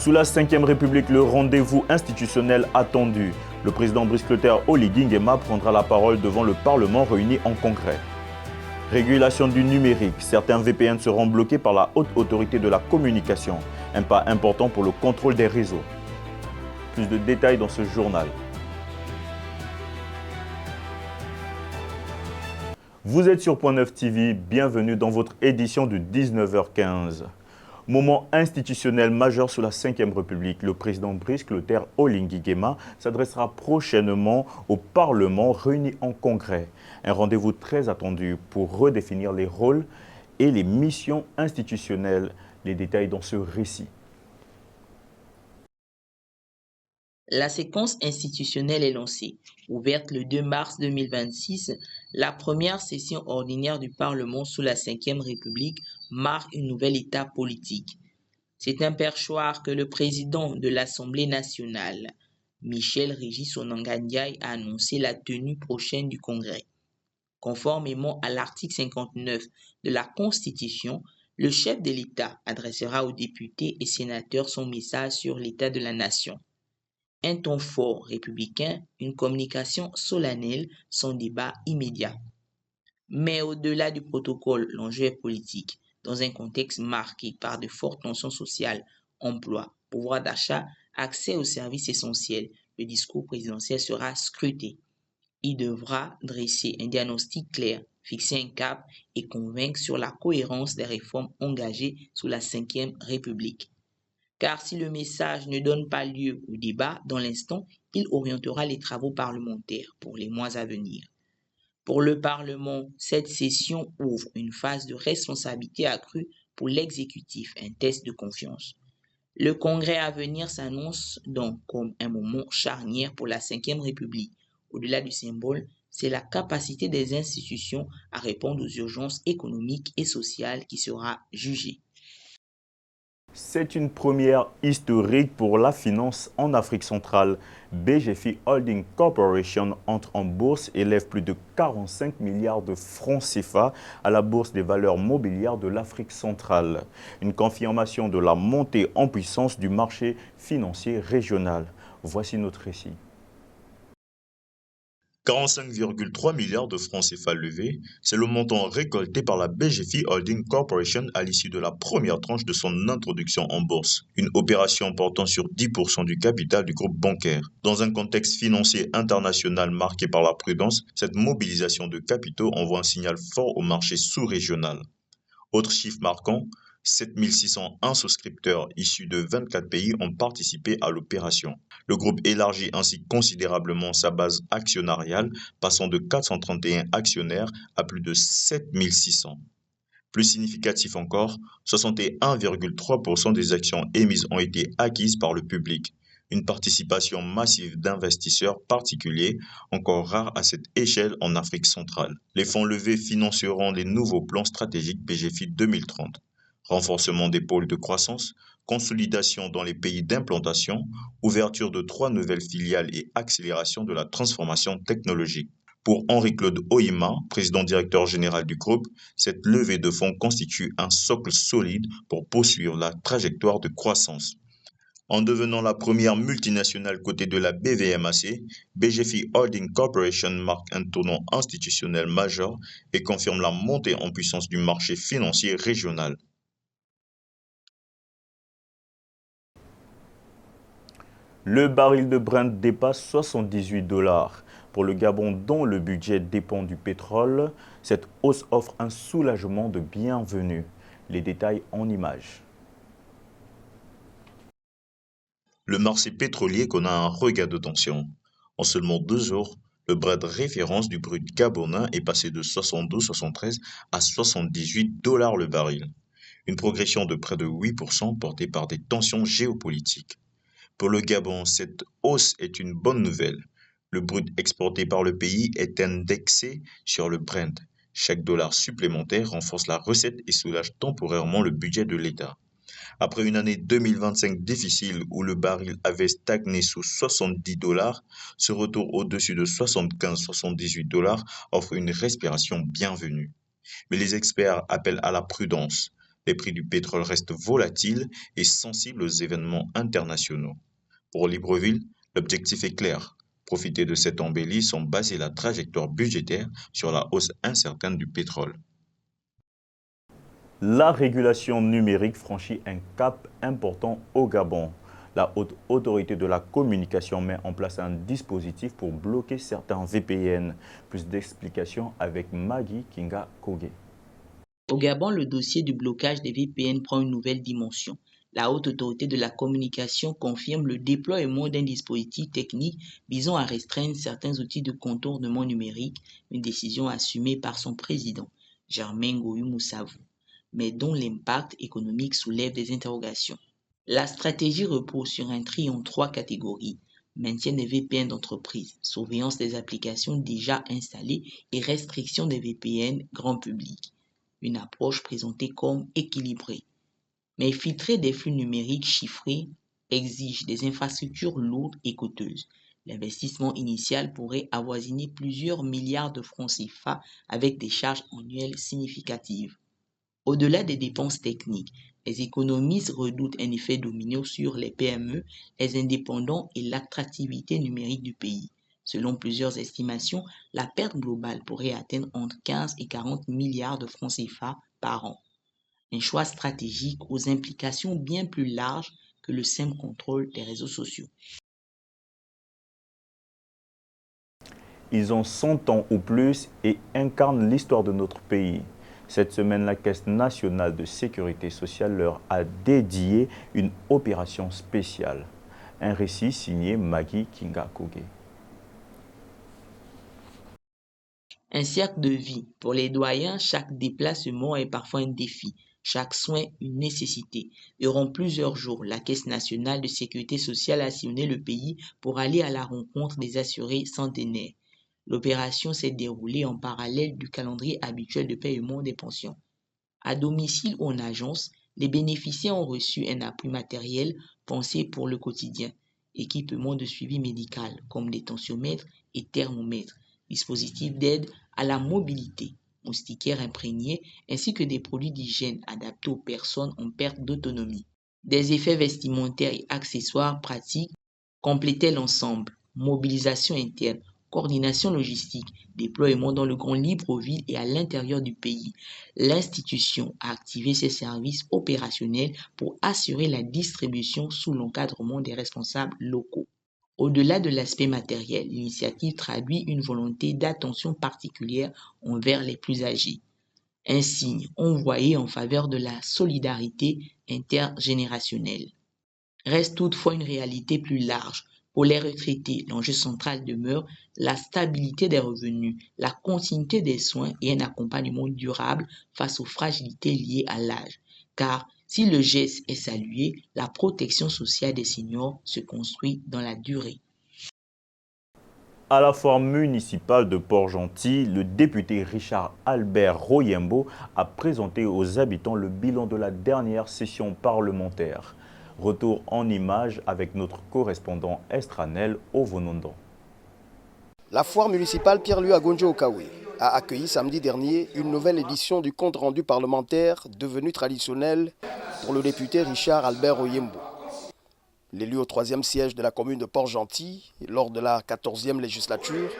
Sous la 5e République, le rendez-vous institutionnel attendu. Le président Brice Clotaire Oligui Nguema prendra la parole devant le Parlement réuni en congrès. Régulation du numérique. Certains VPN seront bloqués par la Haute Autorité de la Communication. Un pas important pour le contrôle des réseaux. Plus de détails dans ce journal. Vous êtes sur Point 9 TV, bienvenue dans votre édition de 19h15. Moment institutionnel majeur sous la 5e République. Le président Brice Clotaire Oligui Nguema s'adressera prochainement au Parlement réuni en congrès. Un rendez-vous très attendu pour redéfinir les rôles et les missions institutionnelles. Les détails dans ce récit. La séquence institutionnelle est lancée. Ouverte le 2 mars 2026, la première session ordinaire du Parlement sous la 5e République marque une nouvelle étape politique. C'est un perchoir que le président de l'Assemblée nationale, Michel Régis Onanga Ndiaye, a annoncé la tenue prochaine du Congrès. Conformément à l'article 59 de la Constitution, le chef de l'État adressera aux députés et sénateurs son message sur l'état de la nation. Un ton fort républicain, une communication solennelle, son débat immédiat. Mais au-delà du protocole, l'enjeu est politique. Dans un contexte marqué par de fortes tensions sociales, emploi, pouvoir d'achat, accès aux services essentiels, le discours présidentiel sera scruté. Il devra dresser un diagnostic clair, fixer un cap et convaincre sur la cohérence des réformes engagées sous la 5e République. Car si le message ne donne pas lieu au débat dans l'instant, il orientera les travaux parlementaires pour les mois à venir. Pour le Parlement, cette session ouvre une phase de responsabilité accrue pour l'exécutif, un test de confiance. Le congrès à venir s'annonce donc comme un moment charnière pour la 5e République. Au-delà du symbole, c'est la capacité des institutions à répondre aux urgences économiques et sociales qui sera jugée. C'est une première historique pour la finance en Afrique centrale. BGFI Holding Corporation entre en bourse et lève plus de 45 milliards de francs CFA à la bourse des valeurs mobilières de l'Afrique centrale. Une confirmation de la montée en puissance du marché financier régional. Voici notre récit. 45,3 milliards de francs CFA levés, c'est le montant récolté par la BGFI Holding Corporation à l'issue de la première tranche de son introduction en bourse. Une opération portant sur 10% du capital du groupe bancaire. Dans un contexte financier international marqué par la prudence, cette mobilisation de capitaux envoie un signal fort au marché sous-régional. Autre chiffre marquant, 7601 souscripteurs issus de 24 pays ont participé à l'opération. Le groupe élargit ainsi considérablement sa base actionnariale, passant de 431 actionnaires à plus de 7600. Plus significatif encore, 61,3% des actions émises ont été acquises par le public. Une participation massive d'investisseurs particuliers, encore rare à cette échelle en Afrique centrale. Les fonds levés financeront les nouveaux plans stratégiques BGFI 2030. Renforcement des pôles de croissance, consolidation dans les pays d'implantation, ouverture de 3 nouvelles filiales et accélération de la transformation technologique. Pour Henri-Claude Oyema, président directeur général du groupe, cette levée de fonds constitue un socle solide pour poursuivre la trajectoire de croissance. En devenant la première multinationale cotée de la BVMAC, BGFI Holding Corporation marque un tournant institutionnel majeur et confirme la montée en puissance du marché financier régional. Le baril de Brent dépasse 78 $. Pour le Gabon, dont le budget dépend du pétrole, cette hausse offre un soulagement de bienvenue. Les détails en images. Le marché pétrolier connaît un regain de tension. En seulement 2 jours, le Brent référence du brut gabonais est passé de 72,73 à 78 $ le baril. Une progression de près de 8% portée par des tensions géopolitiques. Pour le Gabon, cette hausse est une bonne nouvelle. Le brut exporté par le pays est indexé sur le Brent. Chaque dollar supplémentaire renforce la recette et soulage temporairement le budget de l'État. Après une année 2025 difficile où le baril avait stagné sous 70 $, ce retour au-dessus de 75-78 $ offre une respiration bienvenue. Mais les experts appellent à la prudence. Les prix du pétrole restent volatiles et sensibles aux événements internationaux. Pour Libreville, l'objectif est clair. Profiter de cette embellie sans baser la trajectoire budgétaire sur la hausse incertaine du pétrole. La régulation numérique franchit un cap important au Gabon. La Haute Autorité de la Communication met en place un dispositif pour bloquer certains VPN. Plus d'explications avec Maggie Kinga Koge. Au Gabon, le dossier du blocage des VPN prend une nouvelle dimension. La Haute Autorité de la Communication confirme le déploiement d'un dispositif technique visant à restreindre certains outils de contournement numérique, une décision assumée par son président, Germain Goyou Moussavou, mais dont l'impact économique soulève des interrogations. La stratégie repose sur un tri en 3 catégories: maintien des VPN d'entreprise, surveillance des applications déjà installées et restriction des VPN grand public. Une approche présentée comme équilibrée. Mais filtrer des flux numériques chiffrés exige des infrastructures lourdes et coûteuses. L'investissement initial pourrait avoisiner plusieurs milliards de francs CFA avec des charges annuelles significatives. Au-delà des dépenses techniques, les économistes redoutent un effet domino sur les PME, les indépendants et l'attractivité numérique du pays. Selon plusieurs estimations, la perte globale pourrait atteindre entre 15 et 40 milliards de francs CFA par an. Un choix stratégique aux implications bien plus larges que le simple contrôle des réseaux sociaux. Ils ont 100 ans ou plus et incarnent l'histoire de notre pays. Cette semaine, la Caisse nationale de sécurité sociale leur a dédié une opération spéciale. Un récit signé Maggie Kinga Koge. Un cercle de vie. Pour les doyens, chaque déplacement est parfois un défi, chaque soin une nécessité. Durant plusieurs jours, la Caisse nationale de sécurité sociale a sillonné le pays pour aller à la rencontre des assurés centenaires. L'opération s'est déroulée en parallèle du calendrier habituel de paiement des pensions. À domicile ou en agence, les bénéficiaires ont reçu un appui matériel pensé pour le quotidien, équipement de suivi médical comme des tensiomètres et thermomètres, dispositifs d'aide à la mobilité, moustiquaires imprégnés, ainsi que des produits d'hygiène adaptés aux personnes en perte d'autonomie. Des effets vestimentaires et accessoires pratiques complétaient l'ensemble. Mobilisation interne, coordination logistique, déploiement dans le Grand Libreville et à l'intérieur du pays. L'institution a activé ses services opérationnels pour assurer la distribution sous l'encadrement des responsables locaux. Au-delà de l'aspect matériel, l'initiative traduit une volonté d'attention particulière envers les plus âgés. Un signe envoyé en faveur de la solidarité intergénérationnelle. Reste toutefois une réalité plus large. Pour les retraités, l'enjeu central demeure la stabilité des revenus, la continuité des soins et un accompagnement durable face aux fragilités liées à l'âge. Car si le geste est salué, la protection sociale des seniors se construit dans la durée. À la foire municipale de Port-Gentil, le député Richard Albert Royembo a présenté aux habitants le bilan de la dernière session parlementaire. Retour en images avec notre correspondant Estranel Ovonondon. La foire municipale Pierre-Louis Agonjo-Okawe a accueilli samedi dernier une nouvelle édition du compte-rendu parlementaire devenu traditionnel pour le député Richard Albert Royembo. L'élu au 3e siège de la commune de Port-Gentil, lors de la 14e législature,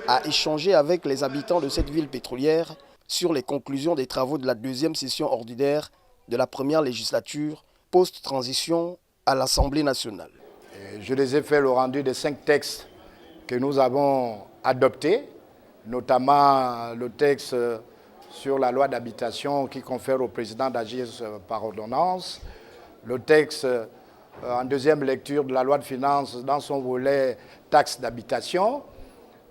a échangé avec les habitants de cette ville pétrolière sur les conclusions des travaux de la 2e session ordinaire de la première législature post-transition à l'Assemblée nationale. Je les ai fait le rendu des 5 textes que nous avons adoptés, notamment le texte sur la loi d'habitation qui confère au président d'agir par ordonnance, le texte en 2e lecture de la loi de finances dans son volet taxe d'habitation,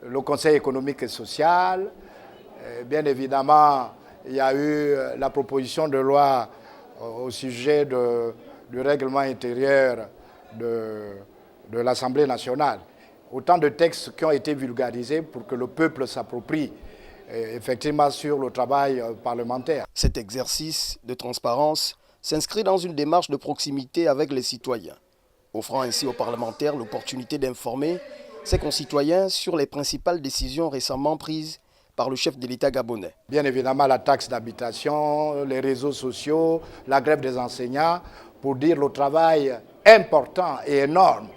le Conseil économique et social. Bien évidemment, il y a eu la proposition de loi au sujet du règlement intérieur de l'Assemblée nationale. Autant de textes qui ont été vulgarisés pour que le peuple s'approprie effectivement sur le travail parlementaire. Cet exercice de transparence s'inscrit dans une démarche de proximité avec les citoyens, offrant ainsi aux parlementaires l'opportunité d'informer ses concitoyens sur les principales décisions récemment prises par le chef de l'État gabonais. Bien évidemment, la taxe d'habitation, les réseaux sociaux, la grève des enseignants, pour dire le travail important et énorme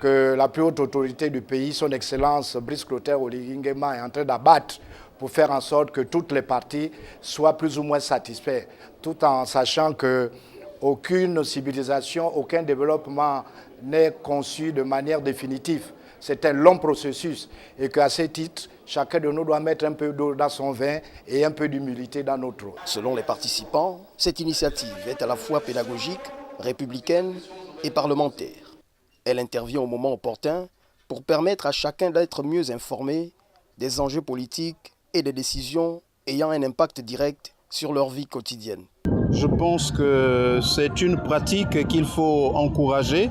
que la plus haute autorité du pays, son Excellence Brice Clotaire Oligui Nguema, est en train d'abattre pour faire en sorte que toutes les parties soient plus ou moins satisfaites, tout en sachant qu'aucune civilisation, aucun développement n'est conçu de manière définitive. C'est un long processus et qu'à ce titre, chacun de nous doit mettre un peu d'eau dans son vin et un peu d'humilité dans notre eau. Selon les participants, cette initiative est à la fois pédagogique, républicaine et parlementaire. Elle intervient au moment opportun pour permettre à chacun d'être mieux informé des enjeux politiques et des décisions ayant un impact direct sur leur vie quotidienne. Je pense que c'est une pratique qu'il faut encourager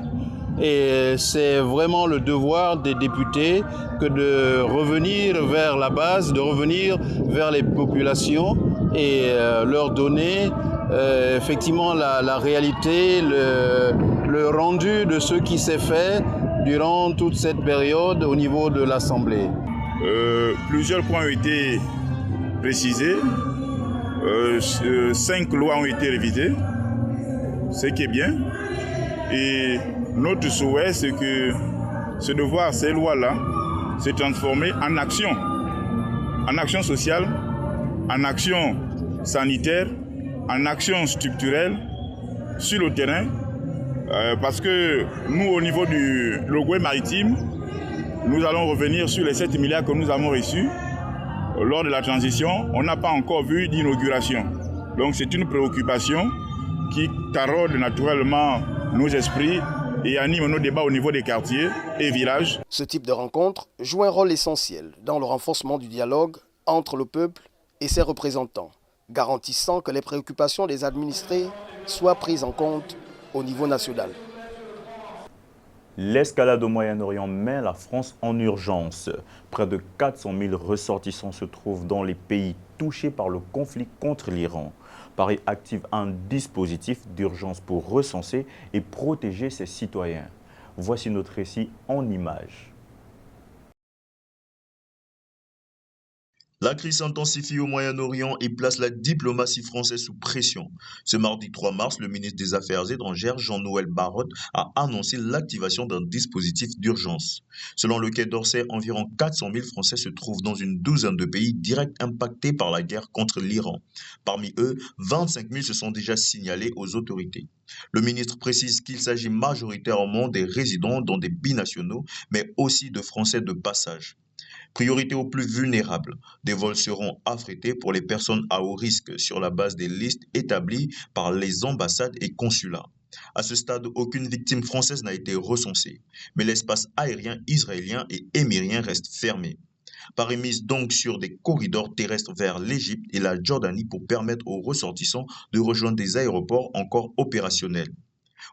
et c'est vraiment le devoir des députés que de revenir vers la base, de revenir vers les populations et leur donner effectivement la réalité, le rendu de ce qui s'est fait durant toute cette période au niveau de l'Assemblée. Plusieurs points ont été précisés. 5 lois ont été révisées, ce qui est bien. Et notre souhait, c'est de voir ces lois-là se transformer en action sociale, en action sanitaire, en action structurelle sur le terrain. Parce que nous, au niveau du Logoué maritime, nous allons revenir sur les 7 milliards que nous avons reçus. Lors de la transition, on n'a pas encore vu d'inauguration. Donc c'est une préoccupation qui taraude naturellement nos esprits et anime nos débats au niveau des quartiers et villages. Ce type de rencontre joue un rôle essentiel dans le renforcement du dialogue entre le peuple et ses représentants, garantissant que les préoccupations des administrés soient prises en compte au niveau national. L'escalade au Moyen-Orient met la France en urgence. Près de 400 000 ressortissants se trouvent dans les pays touchés par le conflit contre l'Iran. Paris active un dispositif d'urgence pour recenser et protéger ses citoyens. Voici notre récit en images. La crise s'intensifie au Moyen-Orient et place la diplomatie française sous pression. Ce mardi 3 mars, le ministre des Affaires étrangères, Jean-Noël Barrot, a annoncé l'activation d'un dispositif d'urgence. Selon le Quai d'Orsay, environ 400 000 Français se trouvent dans une douzaine de pays directs impactés par la guerre contre l'Iran. Parmi eux, 25 000 se sont déjà signalés aux autorités. Le ministre précise qu'il s'agit majoritairement des résidents dans des binationaux, mais aussi de Français de passage. Priorité aux plus vulnérables. Des vols seront affrétés pour les personnes à haut risque sur la base des listes établies par les ambassades et consulats. À ce stade, aucune victime française n'a été recensée, mais l'espace aérien israélien et émirien reste fermé. Paris mise donc sur des corridors terrestres vers l'Égypte et la Jordanie pour permettre aux ressortissants de rejoindre des aéroports encore opérationnels.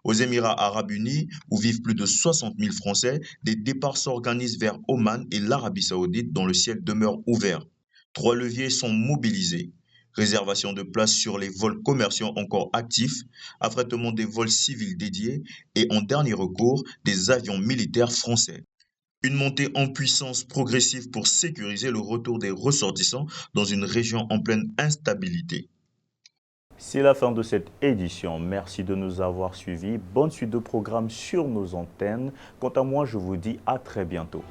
Aux Émirats arabes unis, où vivent plus de 60 000 Français, des départs s'organisent vers Oman et l'Arabie saoudite dont le ciel demeure ouvert. 3 leviers sont mobilisés. Réservation de places sur les vols commerciaux encore actifs, affrètement des vols civils dédiés et en dernier recours, des avions militaires français. Une montée en puissance progressive pour sécuriser le retour des ressortissants dans une région en pleine instabilité. C'est la fin de cette édition. Merci de nous avoir suivis. Bonne suite de programmes sur nos antennes. Quant à moi, je vous dis à très bientôt.